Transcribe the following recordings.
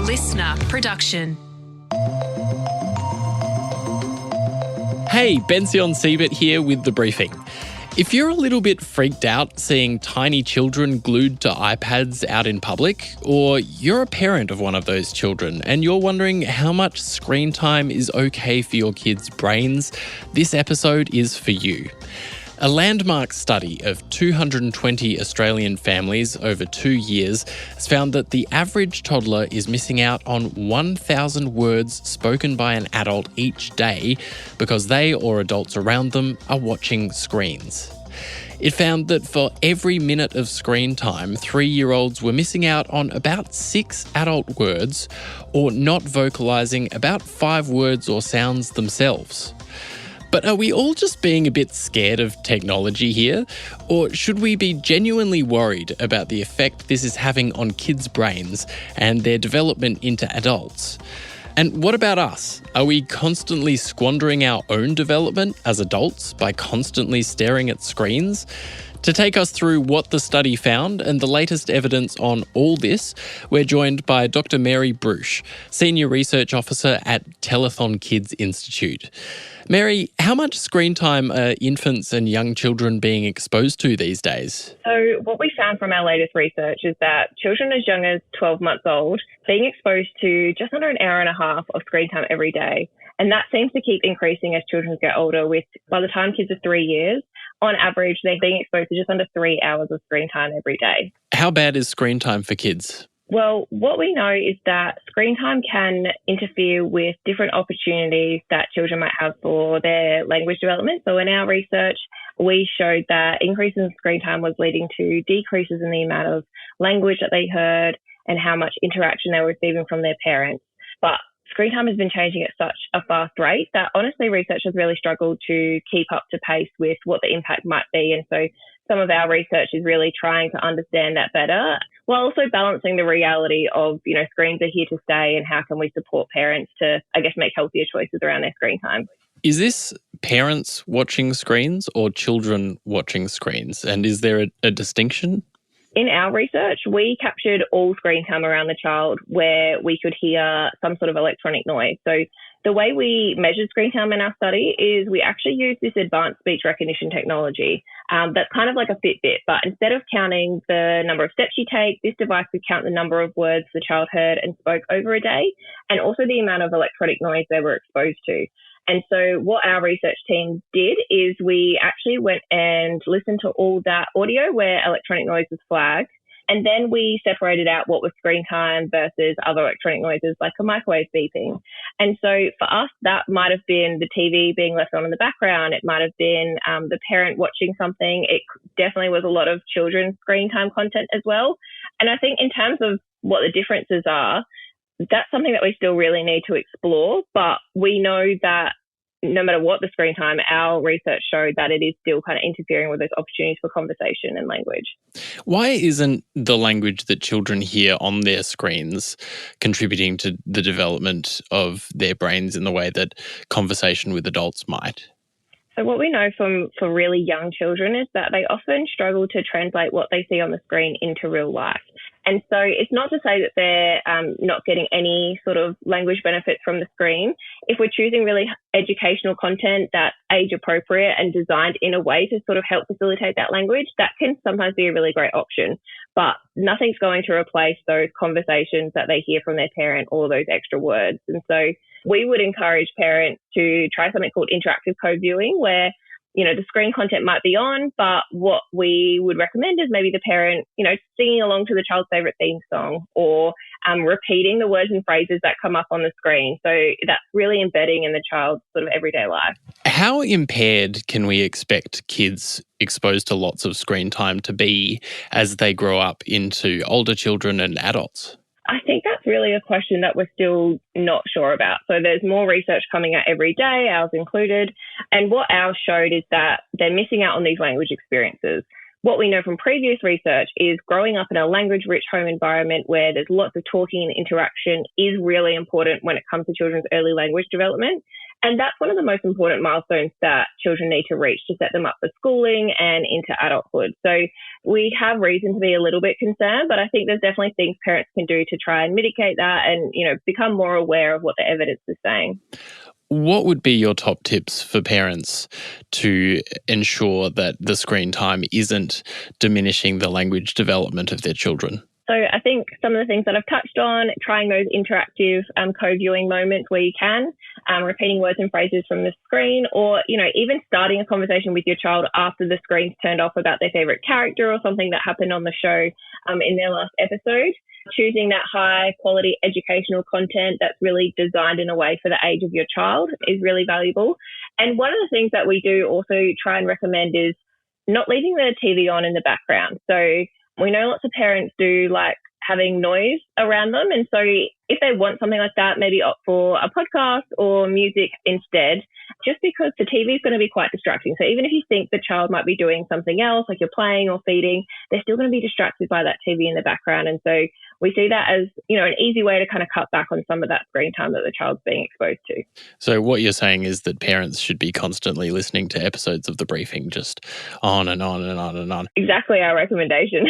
listener production. Hey, Bension Siebert here with the briefing. If you're a little bit freaked out seeing tiny children glued to iPads out in public, or you're a parent of one of those children and you're wondering how much screen time is okay for your kids' brains, this episode is for you. A landmark study of 220 Australian families over 2 years has found that the average toddler is missing out on 1,000 words spoken by an adult each day because they or adults around them are watching screens. It found that for every minute of screen time, 3-year-olds were missing out on about 6 adult words or not vocalising about 5 words or sounds themselves. But are we all just being a bit scared of technology here? Or should we be genuinely worried about the effect this is having on kids' brains and their development into adults? And what about us? Are we constantly squandering our own development as adults by constantly staring at screens? To take us through what the study found and the latest evidence on all this, we're joined by Dr. Mary Brushe, Senior Research Officer at Telethon Kids Institute. Mary, how much screen time are infants and young children being exposed to these days? So what we found from our latest research is that children as young as 12 months old being exposed to just under an hour and a half of screen time every day. And that seems to keep increasing as children get older, with by the time kids are 3 years, on average, they're being exposed to just under 3 hours of screen time every day. How bad is screen time for kids? Well, what we know is that screen time can interfere with different opportunities that children might have for their language development. So in our research, we showed that increases in screen time was leading to decreases in the amount of language that they heard and how much interaction they were receiving from their parents. But screen time has been changing at such a fast rate that honestly researchers really struggled to keep up to pace with what the impact might be. And so some of our research is really trying to understand that better, while also balancing the reality of, screens are here to stay and how can we support parents to, make healthier choices around their screen time. Is this parents watching screens or children watching screens? And is there a distinction? In our research, we captured all screen time around the child where we could hear some sort of electronic noise. So the way we measured screen time in our study is we actually used this advanced speech recognition technology that's kind of like a Fitbit, but instead of counting the number of steps you take, this device would count the number of words the child heard and spoke over a day, and also the amount of electronic noise they were exposed to. And so what our research team did is we actually went and listened to all that audio where electronic noise was flagged. And then we separated out what was screen time versus other electronic noises like a microwave beeping. And so for us, that might have been the TV being left on in the background. It might have been the parent watching something. It definitely was a lot of children's screen time content as well. And I think in terms of what the differences are, that's something that we still really need to explore. But we know that no matter what the screen time, our research showed that it is still kind of interfering with those opportunities for conversation and language. Why isn't the language that children hear on their screens contributing to the development of their brains in the way that conversation with adults might? So what we know for really young children is that they often struggle to translate what they see on the screen into real life. And so it's not to say that they're not getting any sort of language benefits from the screen. If we're choosing really educational content that's age appropriate and designed in a way to sort of help facilitate that language, that can sometimes be a really great option. But nothing's going to replace those conversations that they hear from their parent or those extra words. And so we would encourage parents to try something called interactive co-viewing, where the screen content might be on, but what we would recommend is maybe the parent, singing along to the child's favourite theme song or repeating the words and phrases that come up on the screen. So that's really embedding in the child's sort of everyday life. How impaired can we expect kids exposed to lots of screen time to be as they grow up into older children and adults? I think that's really a question that we're still not sure about. So there's more research coming out every day, ours included. And what ours showed is that they're missing out on these language experiences. What we know from previous research is growing up in a language-rich home environment where there's lots of talking and interaction is really important when it comes to children's early language development. And that's one of the most important milestones that children need to reach to set them up for schooling and into adulthood. So we have reason to be a little bit concerned, but I think there's definitely things parents can do to try and mitigate that and, become more aware of what the evidence is saying. What would be your top tips for parents to ensure that the screen time isn't diminishing the language development of their children? So I think some of the things that I've touched on, trying those interactive co-viewing moments where you can, repeating words and phrases from the screen, or, even starting a conversation with your child after the screen's turned off about their favourite character or something that happened on the show in their last episode. Choosing that high quality educational content that's really designed in a way for the age of your child is really valuable. And one of the things that we do also try and recommend is not leaving the TV on in the background. So we know lots of parents do like having noise around them. And so if they want something like that, maybe opt for a podcast or music instead, just because the TV is going to be quite distracting. So even if you think the child might be doing something else, like you're playing or feeding, they're still going to be distracted by that TV in the background. And so we see that as, an easy way to kind of cut back on some of that screen time that the child's being exposed to. So what you're saying is that parents should be constantly listening to episodes of The Briefing, just on and on and on and on. Exactly our recommendation.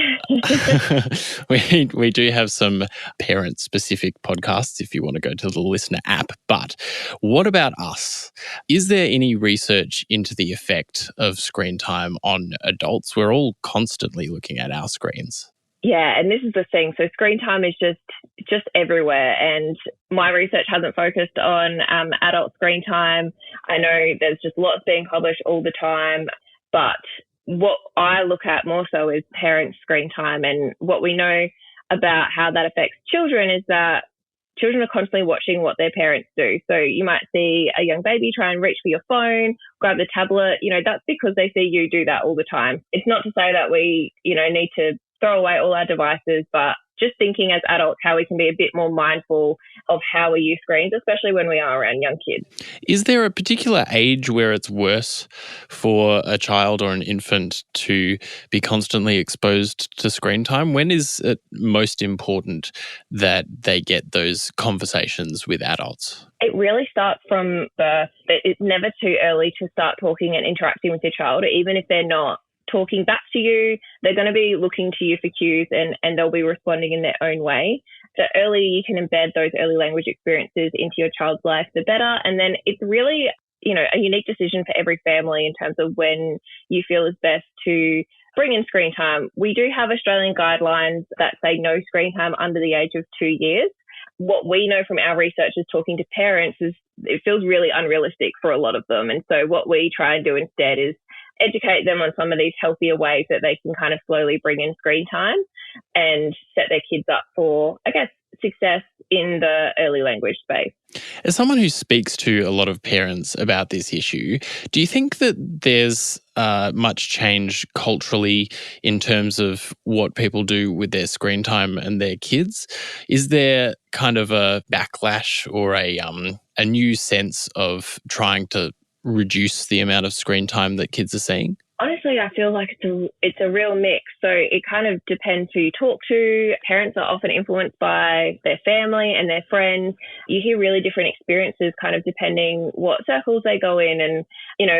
We do have some parent-specific podcasts if you want to go to the Listener app. But what about us? Is there any research into the effect of screen time on adults? We're all constantly looking at our screens. Yeah, and this is the thing. So screen time is just everywhere. And my research hasn't focused on adult screen time. I know there's just lots being published all the time. But what I look at more so is parent screen time. And what we know about how that affects children is that children are constantly watching what their parents do. So you might see a young baby try and reach for your phone, grab the tablet. That's because they see you do that all the time. It's not to say that we, need to throw away all our devices, but just thinking as adults how we can be a bit more mindful of how we use screens, especially when we are around young kids. Is there a particular age where it's worse for a child or an infant to be constantly exposed to screen time? When is it most important that they get those conversations with adults? It really starts from birth. It's never too early to start talking and interacting with your child, even if they're not talking back to you. They're going to be looking to you for cues and they'll be responding in their own way. The earlier you can embed those early language experiences into your child's life, the better. And then it's really, a unique decision for every family in terms of when you feel is best to bring in screen time. We do have Australian guidelines that say no screen time under the age of 2 years. What we know from our research is talking to parents is it feels really unrealistic for a lot of them. And so what we try and do instead is educate them on some of these healthier ways that they can kind of slowly bring in screen time and set their kids up for, success in the early language space. As someone who speaks to a lot of parents about this issue, do you think that there's much change culturally in terms of what people do with their screen time and their kids? Is there kind of a backlash or a new sense of trying to reduce the amount of screen time that kids are seeing? Honestly, I feel like it's a real mix. So it kind of depends who you talk to. Parents are often influenced by their family and their friends. You hear really different experiences kind of depending what circles they go in. And,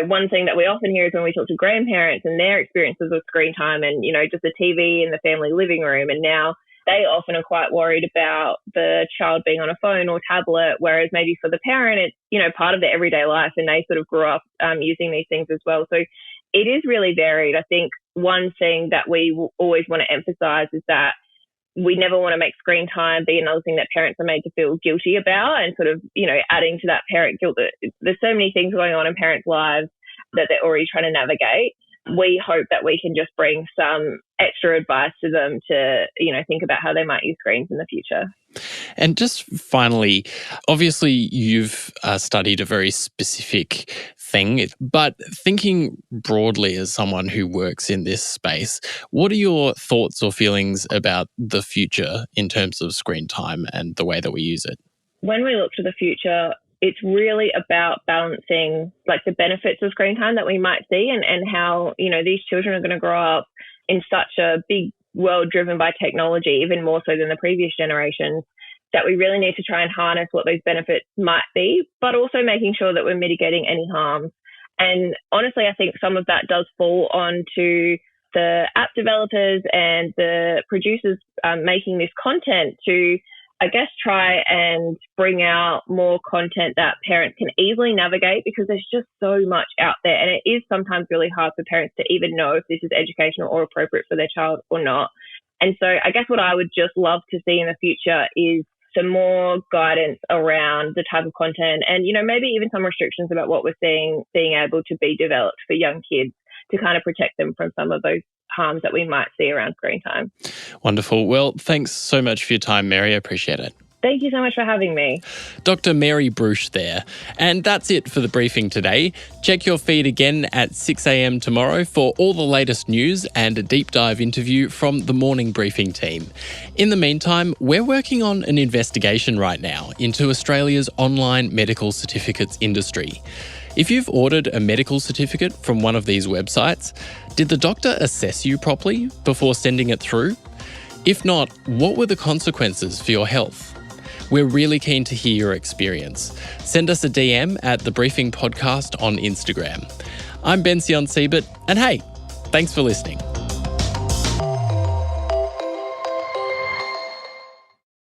one thing that we often hear is when we talk to grandparents and their experiences with screen time and, just the TV in the family living room. And now they often are quite worried about the child being on a phone or tablet, whereas maybe for the parent, it's, part of their everyday life and they sort of grew up using these things as well. So it is really varied. I think one thing that we always want to emphasize is that we never want to make screen time be another thing that parents are made to feel guilty about and sort of, adding to that parent guilt. There's so many things going on in parents' lives that they're already trying to navigate. We hope that we can just bring some extra advice to them to, think about how they might use screens in the future. And just finally, obviously you've studied a very specific thing, but thinking broadly as someone who works in this space, what are your thoughts or feelings about the future in terms of screen time and the way that we use it? When we look to the future, it's really about balancing the benefits of screen time that we might see and how, these children are going to grow up in such a big world driven by technology, even more so than the previous generations. that we really need to try and harness what those benefits might be, but also making sure that we're mitigating any harms. And honestly, I think some of that does fall onto the app developers and the producers making this content to, I guess, try and bring out more content that parents can easily navigate, because there's just so much out there. And it is sometimes really hard for parents to even know if this is educational or appropriate for their child or not. And so I guess what I would just love to see in the future is some more guidance around the type of content and, maybe even some restrictions about what we're seeing being able to be developed for young kids to kind of protect them from some of those harms that we might see around screen time. Wonderful. Well, thanks so much for your time, Mary. I appreciate it. Thank you so much for having me. Dr. Mary Brushe there. And that's it for the briefing today. Check your feed again at 6 a.m. tomorrow for all the latest news and a deep dive interview from the morning briefing team. In the meantime, we're working on an investigation right now into Australia's online medical certificates industry. If you've ordered a medical certificate from one of these websites, did the doctor assess you properly before sending it through? If not, what were the consequences for your health? We're really keen to hear your experience. Send us a DM at The Briefing Podcast on Instagram. I'm Bension Siebert, and hey, thanks for listening.